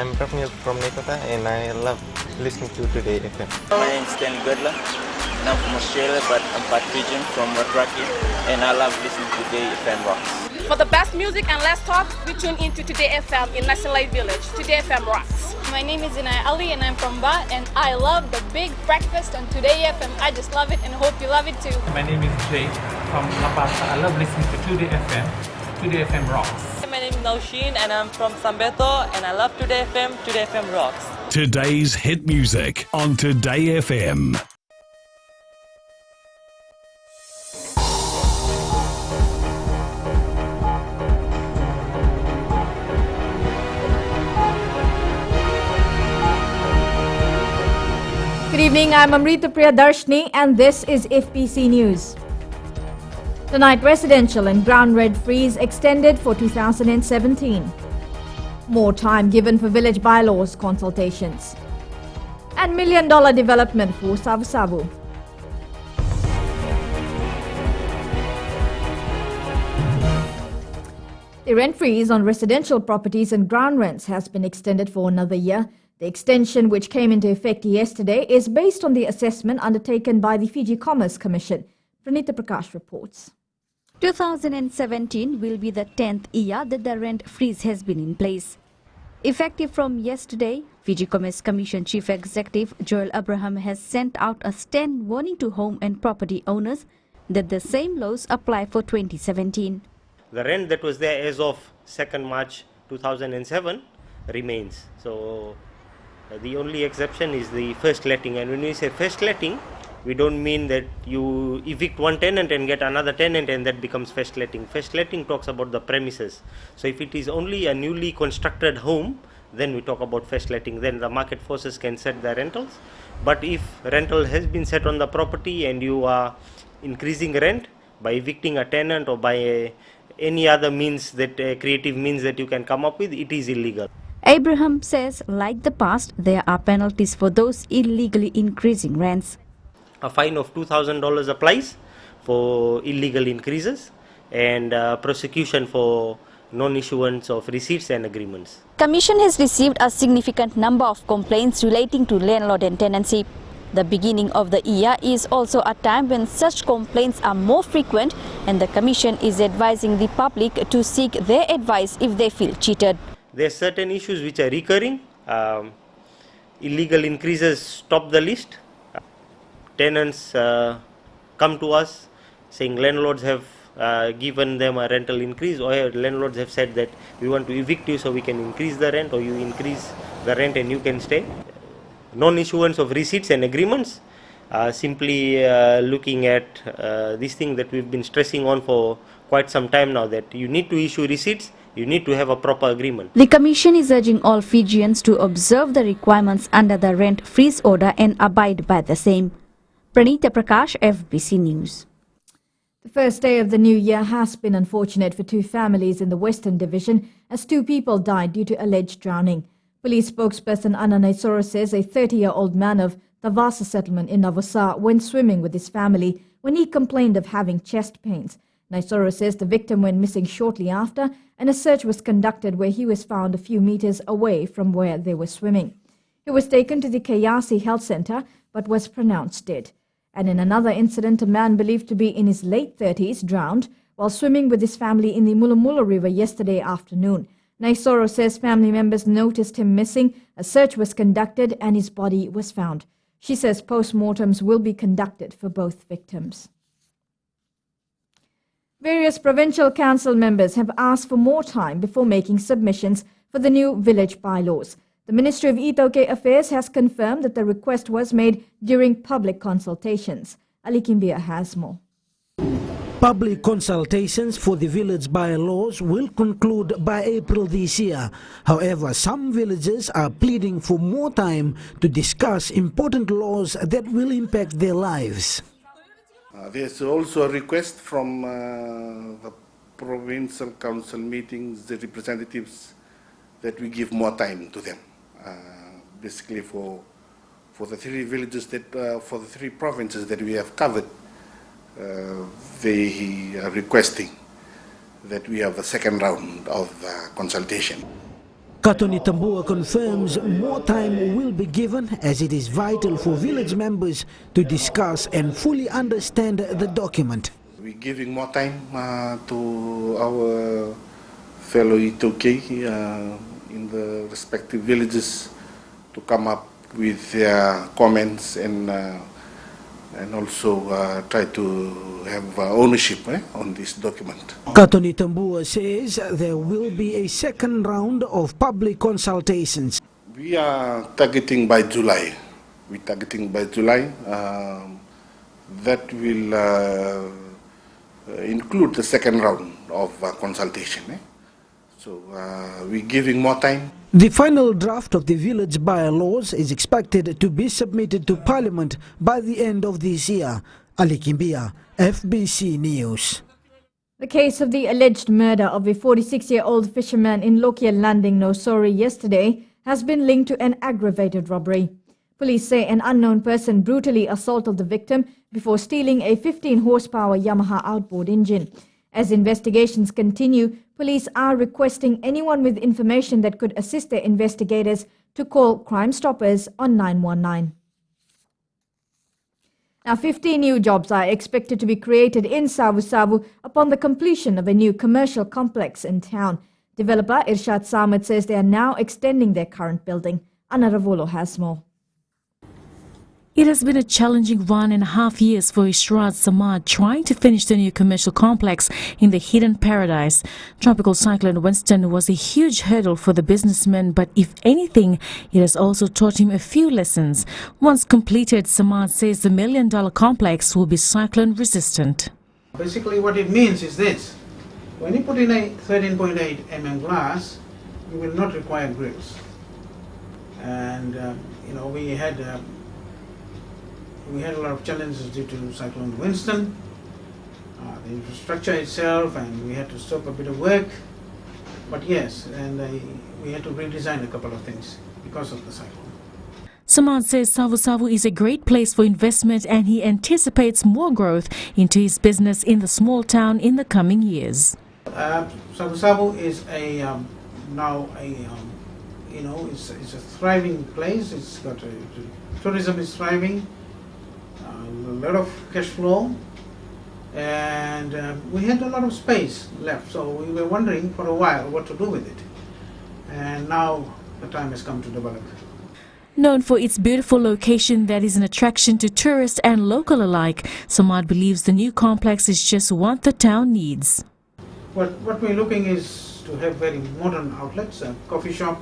I'm from Nekota and I love listening to Today FM. My name is Ken Godler and I'm from Australia, but I'm part Fijian from Rugby, and I love listening to Today FM Rocks. For the best music and less talk, we tune into Today FM in Miscellaneous Village. Today FM rocks. My name is Inay Ali and I'm from Ba, and I love the big breakfast on Today FM. I just love it and hope you love it too. My name is Jay from La Paz. I love listening to Today FM. Today FM rocks. My name is Naushin and I'm from Sambeto, and I love Today FM. Today FM rocks. Today's hit music on Today FM. Good evening, I'm Amrita Priyadarshini and this is FPC News. Tonight, residential and ground rent freeze extended for 2017. More time given for village bylaws consultations. And $1 million development for Sabu. The rent freeze on residential properties and ground rents has been extended for another year. The extension, which came into effect yesterday, is based on the assessment undertaken by the Fiji Commerce Commission. Pranita Prakash reports. 2017 will be the 10th year that the rent freeze has been in place. Effective from yesterday, Fiji Commerce Commission Chief Executive Joel Abraham has sent out a stand warning to home and property owners that the same laws apply for 2017. The rent that was there as of 2nd March 2007 remains. So the only exception is the first letting, and when we say first letting, we don't mean that you evict one tenant and get another tenant and that becomes first letting. First letting talks about the premises. So if it is only a newly constructed home, then we talk about first letting. Then the market forces can set the rentals. But if rental has been set on the property and you are increasing rent by evicting a tenant or by any other means, that creative means that you can come up with, it is illegal. Abraham says, like the past, there are penalties for those illegally increasing rents. A fine of $2,000 applies for illegal increases, and prosecution for non-issuance of receipts and agreements. Commission has received a significant number of complaints relating to landlord and tenancy. The beginning of the year is also a time when such complaints are more frequent, and the Commission is advising the public to seek their advice if they feel cheated. There are certain issues which are recurring. Illegal increases top the list. Tenants come to us saying landlords have given them a rental increase, or landlords have said that we want to evict you so we can increase the rent, or you increase the rent and you can stay. Non-issuance of receipts and agreements, simply looking at this thing that we've been stressing on for quite some time now, that you need to issue receipts, you need to have a proper agreement. The Commission is urging all Fijians to observe the requirements under the rent freeze order and abide by the same. Pranita Prakash, FBC News. The first day of the new year has been unfortunate for two families in the Western Division as two people died due to alleged drowning. Police spokesperson Anna Naisoro says a 30-year-old man of Tavasa settlement in Navasa went swimming with his family when he complained of having chest pains. Naisoro says the victim went missing shortly after, and a search was conducted where he was found a few meters away from where they were swimming. He was taken to the Kayasi Health Center but was pronounced dead. And in another incident, a man believed to be in his late 30s drowned while swimming with his family in the Mulamula River yesterday afternoon. Naisoro says family members noticed him missing, a search was conducted and his body was found. She says post-mortems will be conducted for both victims. Various provincial council members have asked for more time before making submissions for the new village bylaws. The Ministry of Itoke Affairs has confirmed that the request was made during public consultations. Ali Kimbia has more. Public consultations for the village bylaws will conclude by April this year. However, some villages are pleading for more time to discuss important laws that will impact their lives. There's also a request from the provincial council meetings, the representatives, that we give more time to them. Basically for the three villages for the three provinces that we have covered, they are requesting that we have a second round of consultation. Katoni Tambua confirms more time will be given as it is vital for village members to discuss and fully understand the document. We're giving more time to our fellow E2K in the respective villages to come up with their comments and also try to have ownership on this document. Katoni Tambua says there will be a second round of public consultations. We are targeting by July. We're targeting by July. That will include the second round of consultation. So we're giving more time. The final draft of the village bylaws is expected to be submitted to Parliament by the end of this year. Ali Kimbia, FBC News. The case of the alleged murder of a 46-year-old fisherman in Lokia Landing, Nosori yesterday has been linked to an aggravated robbery. Police say an unknown person brutally assaulted the victim before stealing a 15-horsepower Yamaha outboard engine. As investigations continue, police are requesting anyone with information that could assist their investigators to call Crime Stoppers on 919. Now, 50 new jobs are expected to be created in Sabu upon the completion of a new commercial complex in town. Developer Irshad Samad says they are now extending their current building. Anna Ravolo has more. It has been a challenging 1.5 years for Ishrad Samad trying to finish the new commercial complex in the hidden paradise. Tropical cyclone Winston was a huge hurdle for the businessman, but if anything, it has also taught him a few lessons. Once completed, Samad says the $1 million complex will be cyclone resistant. Basically what it means is this: when you put in a 13.8 mm glass, you will not require grills. And we had a lot of challenges due to Cyclone Winston, the infrastructure itself, and we had to stop a bit of work. But yes, and we had to redesign a couple of things because of the cyclone. Samad says Sabu is a great place for investment and he anticipates more growth into his business in the small town in the coming years. Sabu is it's a thriving place. It's got tourism is thriving. A lot of cash flow, and we had a lot of space left, so we were wondering for a while what to do with it, and now the time has come to develop. Known for its beautiful location that is an attraction to tourists and local alike, Samad believes the new complex is just what the town needs. What we're looking is to have very modern outlets, a coffee shop,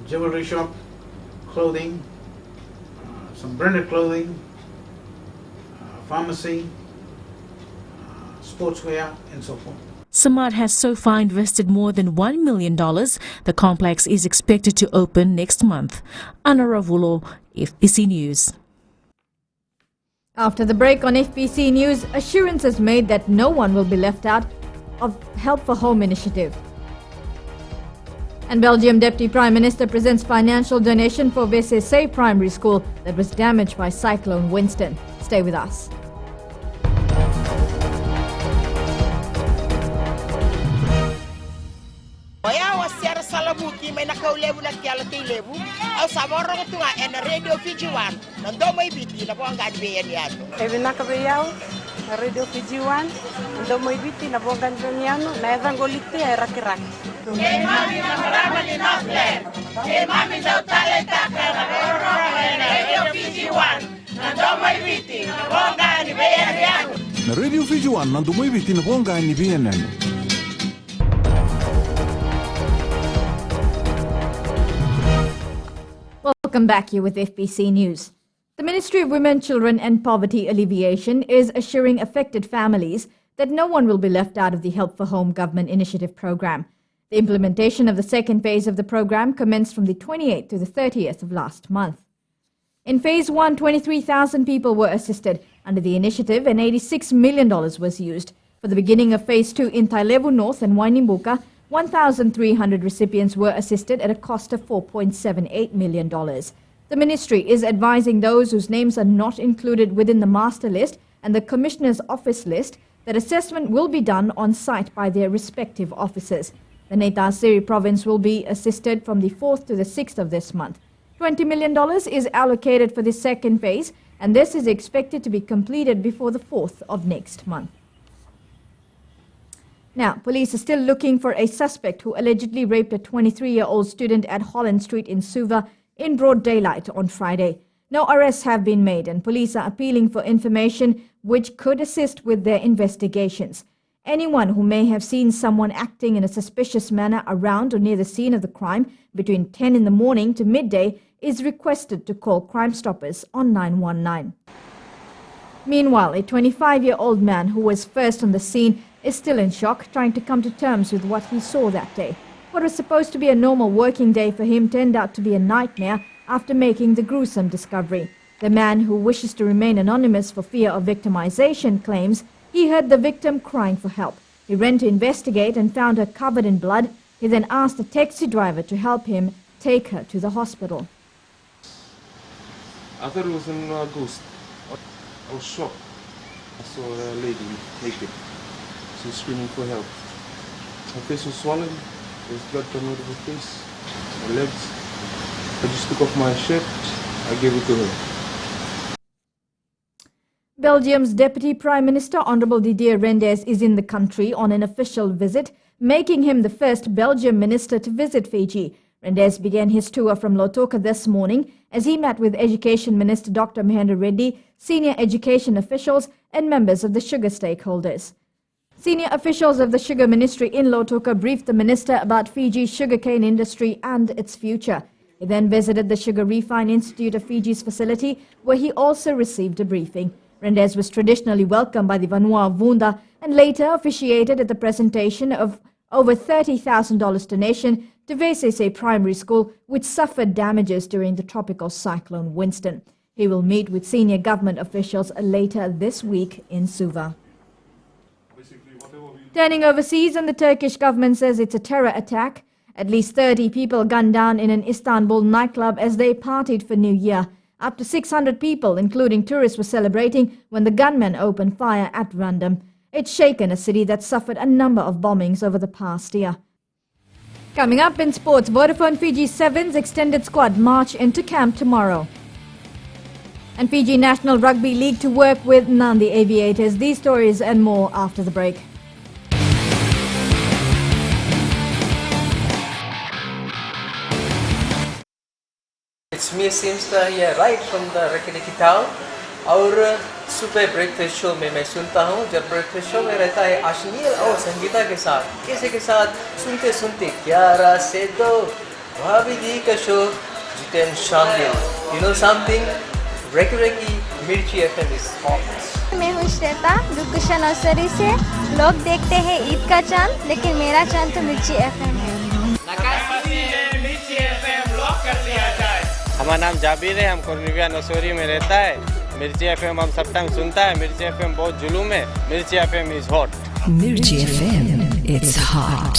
jewelry shop, clothing, some branded clothing, pharmacy, sportswear, and so forth. Samad has so far invested more than $1 million. The complex is expected to open next month. Anna Ravulo, FBC News. After the break on FBC News, assurances made that no one will be left out of Help for Home initiative. And Belgium Deputy Prime Minister presents financial donation for VCC Primary School that was damaged by Cyclone Winston. Stay with us. May nakaulebu na kiala tilebu au saboro ko tunga en radio Fiji 1 nando may biti na po ang ganbiyan yato ebi nakabeyaw na radio Fiji 1 nando may biti na po ang ganbiyan na evangolite ay rakiraki kay mami mamarama ni Nafler kay mami daw talenta ka na radio Fiji 1 nando may biti na po ang ganbiyan yato na radio Fiji 1 nando may biti na po ang ganbiyan yato. Welcome back here with FBC News. The Ministry of Women, Children and Poverty Alleviation is assuring affected families that no one will be left out of the Help for Home Government Initiative program. The implementation of the second phase of the program commenced from the 28th to the 30th of last month. In Phase 1, 23,000 people were assisted under the initiative and $86 million was used. For the beginning of Phase 2 in Tailevu North and Wainimbuka, 1,300 recipients were assisted at a cost of $4.78 million. The ministry is advising those whose names are not included within the master list and the Commissioner's office list that assessment will be done on site by their respective officers. The Netasiri province will be assisted from the 4th to the 6th of this month. $20 million is allocated for the second phase, and this is expected to be completed before the 4th of next month. Now, police are still looking for a suspect who allegedly raped a 23-year-old student at Holland Street in Suva in broad daylight on Friday. No arrests have been made, and police are appealing for information which could assist with their investigations. Anyone who may have seen someone acting in a suspicious manner around or near the scene of the crime between 10 in the morning to midday is requested to call Crime Stoppers on 919. Meanwhile, a 25-year-old man who was first on the scene is still in shock, trying to come to terms with what he saw that day. What was supposed to be a normal working day for him turned out to be a nightmare after making the gruesome discovery. The man, who wishes to remain anonymous for fear of victimization, claims he heard the victim crying for help. He ran to investigate and found her covered in blood. He then asked a taxi driver to help him take her to the hospital. I thought it was a ghost. I was shocked. I saw a lady naked. She was screaming for help. Her face was swollen. There was blood coming out of her face, her legs. I just took off my shirt. I gave it to her. Belgium's Deputy Prime Minister Honorable Didier Reynders is in the country on an official visit, making him the first Belgian minister to visit Fiji. Reynders began his tour from Lautoka this morning as he met with Education Minister Dr. Mahendra Reddy, senior education officials and members of the sugar stakeholders. Senior officials of the Sugar Ministry in Lautoka briefed the minister about Fiji's sugarcane industry and its future. He then visited the Sugar Refine Institute of Fiji's facility, where he also received a briefing. Reynders was traditionally welcomed by the Vanua Vunda and later officiated at the presentation of over $30,000 donation to Vesese Primary School, which suffered damages during the tropical cyclone Winston. He will meet with senior government officials later this week in Suva. Turning overseas, and the Turkish government says it's a terror attack. At least 30 people gunned down in an Istanbul nightclub as they partied for New Year. Up to 600 people, including tourists, were celebrating when the gunmen opened fire at random. It's shaken a city that suffered a number of bombings over the past year. Coming up in sports, Vodafone Fiji Sevens extended squad march into camp tomorrow. And Fiji National Rugby League to work with Nandi Aviators. These stories and more after the break. It's me Simsta here right from the Rekaniki town और सुबह breakfast show में मैं सुनता हूँ जब breakfast show में रहता है अश्लील और संगीता के साथ किसी के साथ सुनते सुनते 11 से 2 भाभी दी का शो जितेन शामिल you know something Rekaniki मिर्ची एफएम is hot मैं हूँ श्वेता दुर्गुशा नर्सरी से लोग देखते हैं ईद का चांद लेकिन मेरा चांद तो मिर्ची एफएम है हमारा नाम जाबिर है, हम कोर्निविया नसोरी में रहता है। मिर्ची एफएम हम सब टाइम सुनता है। मिर्ची एफएम बहुत जुलूम है। मिर्ची एफएम इज हॉट। मिर्ची FM, it's hot.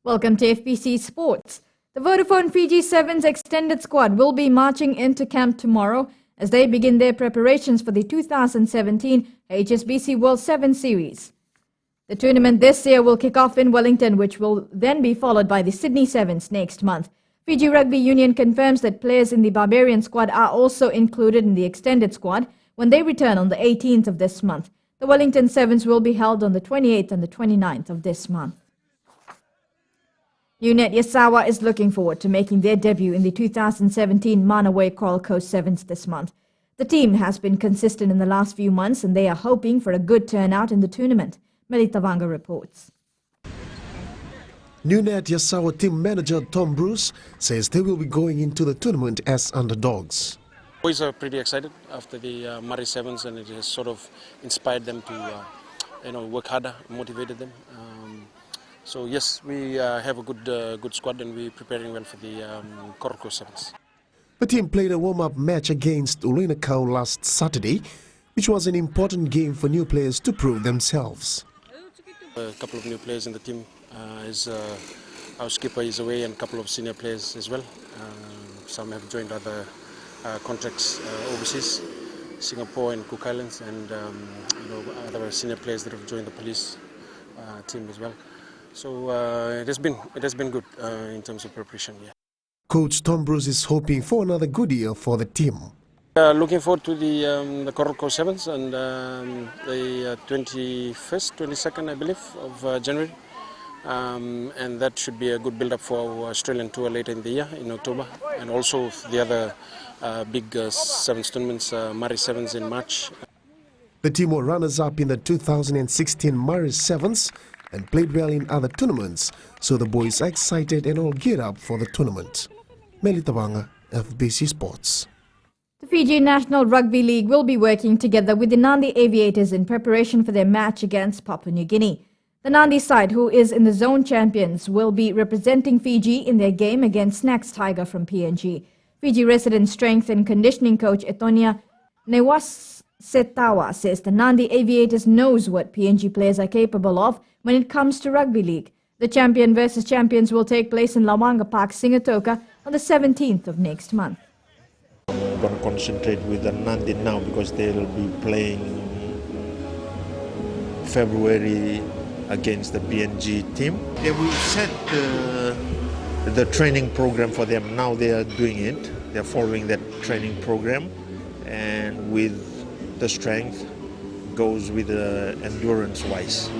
Welcome to FPC Sports. The Vodafone Fiji Sevens extended squad will be marching into camp tomorrow as they begin their preparations for the 2017 HSBC World 7 Series. The tournament this year will kick off in Wellington, which will then be followed by the Sydney Sevens next month. Fiji Rugby Union confirms that players in the Barbarian squad are also included in the extended squad when they return on the 18th of this month. The Wellington Sevens will be held on the 28th and the 29th of this month. UNET Yasawa is looking forward to making their debut in the 2017 Manaway Coral Coast Sevens this month. The team has been consistent in the last few months and they are hoping for a good turnout in the tournament. Melitavanga reports. UNET Yasawa team manager Tom Bruce says they will be going into the tournament as underdogs. Boys are pretty excited after the Murray Sevens, and it has sort of inspired them to work harder, motivated them. So yes, we have a good squad and we're preparing well for the Coral Coast Sevens. The team played a warm-up match against Ulinakau last Saturday, which was an important game for new players to prove themselves. A couple of new players in the team. Our skipper is away and a couple of senior players as well. Some have joined other contracts overseas. Singapore and Cook Islands, and other senior players that have joined the police team as well. So it has been good in terms of preparation. Yeah. Coach Tom Bruce is hoping for another good year for the team. Looking forward to the Coral Coast Sevens and the 21st, 22nd, I believe, of January. And that should be a good build-up for our Australian tour later in the year, in October. And also the other big Sevens tournaments, Murray Sevens in March. The team were runners-up in the 2016 Murray Sevens and played well in other tournaments, so the boys are excited and all geared up for the tournament. Melita Banga, FBC Sports. The Fiji National Rugby League will be working together with the Nandi Aviators in preparation for their match against Papua New Guinea. The Nandi side, who is in the zone champions, will be representing Fiji in their game against Snacks Tiger from PNG. Fiji resident strength and conditioning coach Etonia Newasetawa says the Nandi Aviators knows what PNG players are capable of when it comes to rugby league. The champion versus champions will take place in Lawanga Park, Singatoka on the 17th of next month. We're going to concentrate with the Nandi now because they'll be playing February against the PNG team. They will set the training program for them. Now they are doing it. They're following that training program, and with the strength goes with the endurance-wise.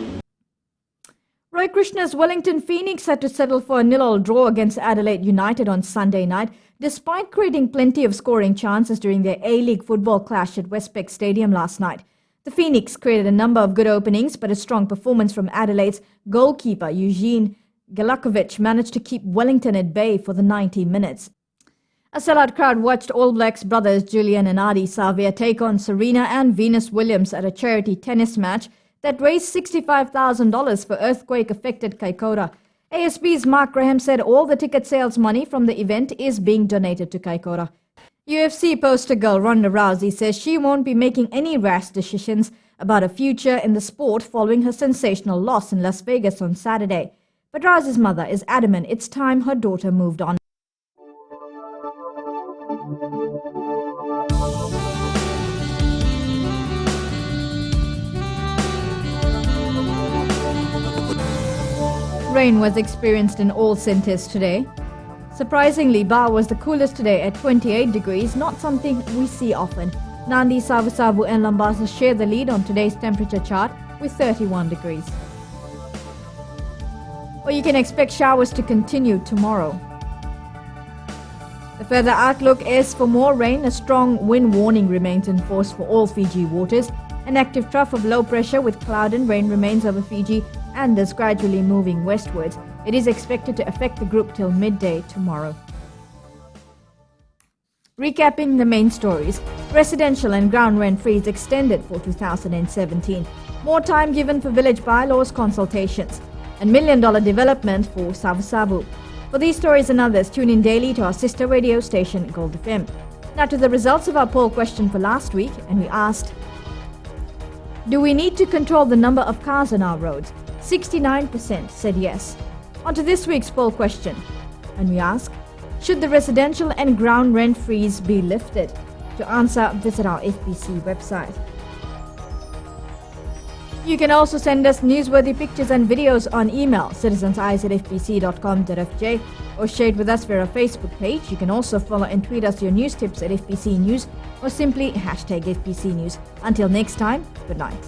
Roy Krishna's Wellington Phoenix had to settle for a 0-0 draw against Adelaide United on Sunday night, despite creating plenty of scoring chances during their A-League football clash at Westpac Stadium last night. The Phoenix created a number of good openings, but a strong performance from Adelaide's goalkeeper Eugene Galakovic managed to keep Wellington at bay for the 90 minutes. A sellout crowd watched All Blacks brothers Julian and Adi Savia take on Serena and Venus Williams at a charity tennis match that raised $65,000 for earthquake-affected Kaikoura. ASB's Mark Graham said all the ticket sales money from the event is being donated to Kaikoura. UFC poster girl Ronda Rousey says she won't be making any rash decisions about her future in the sport following her sensational loss in Las Vegas on Saturday. But Rousey's mother is adamant it's time her daughter moved on. Rain was experienced in all centres today. Surprisingly, Ba was the coolest today at 28 degrees, not something we see often. Nandi, Sabu and Lambasa share the lead on today's temperature chart with 31 degrees. Or you can expect showers to continue tomorrow. The further outlook is for more rain. A strong wind warning remains in force for all Fiji waters. An active trough of low pressure with cloud and rain remains over Fiji and is gradually moving westwards. It is expected to affect the group till midday tomorrow. Recapping the main stories, residential and ground rent freeze extended for 2017. More time given for village bylaws consultations. And $1 million development for Sabu. For these stories and others, tune in daily to our sister radio station, Gold FM. Now to the results of our poll question for last week, and we asked, do we need to control the number of cars on our roads? 69% said yes. On to this week's poll question, and we ask, should the residential and ground rent freeze be lifted? To answer, visit our FBC website. You can also send us newsworthy pictures and videos on email, citizenseyes@fbc.com.fj, or share it with us via our Facebook page. You can also follow and tweet us your news tips at FBC News, or simply #FBC News. Until next time, good night.